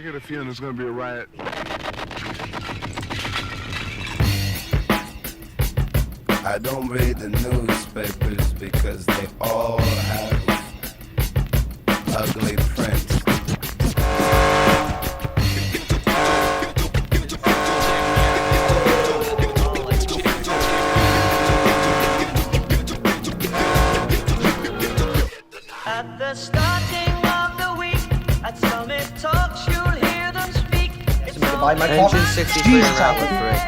get a feeling there's gonna be a riot. I don't read the newspapers because they all have ugly print. At the starting of the week, at Summit Talks, you'll hear them speak. It's Buy my Engine car? 63 Jesus, around with Alfred.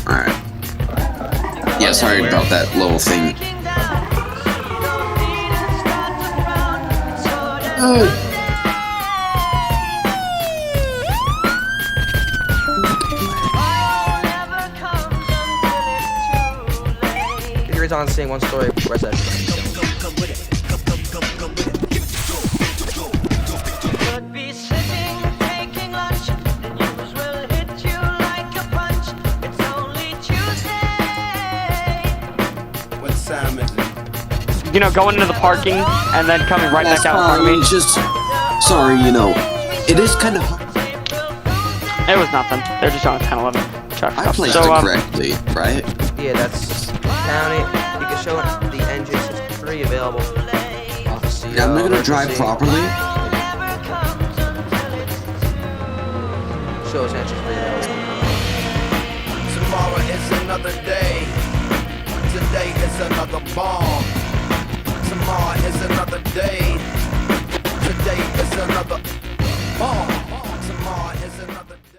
3. Alright. Yeah, sorry about that little thing. breaking down. Your feelings start to frown. So that tomorrow never comes until it's too late. Here's on seeing one story. Where's that? Could be sitting, taking lunch. The news will hit you like a punch. It's only Tuesday. What time is it? You know, going into the parking and then coming right That's back out in front of me. fine, just sorry, you know, it is kind of hard. It was nothing. They're just on a 10-11 truck I stop. placed So, it correctly, right? Yeah, that's county. You can show it the engine 63 available. Obviously, Yeah, I'm not gonna drive properly. Show us engine 3 available. Tomorrow is another day. Today is another bomb. Tomorrow is another day. Today is another bomb. Tomorrow is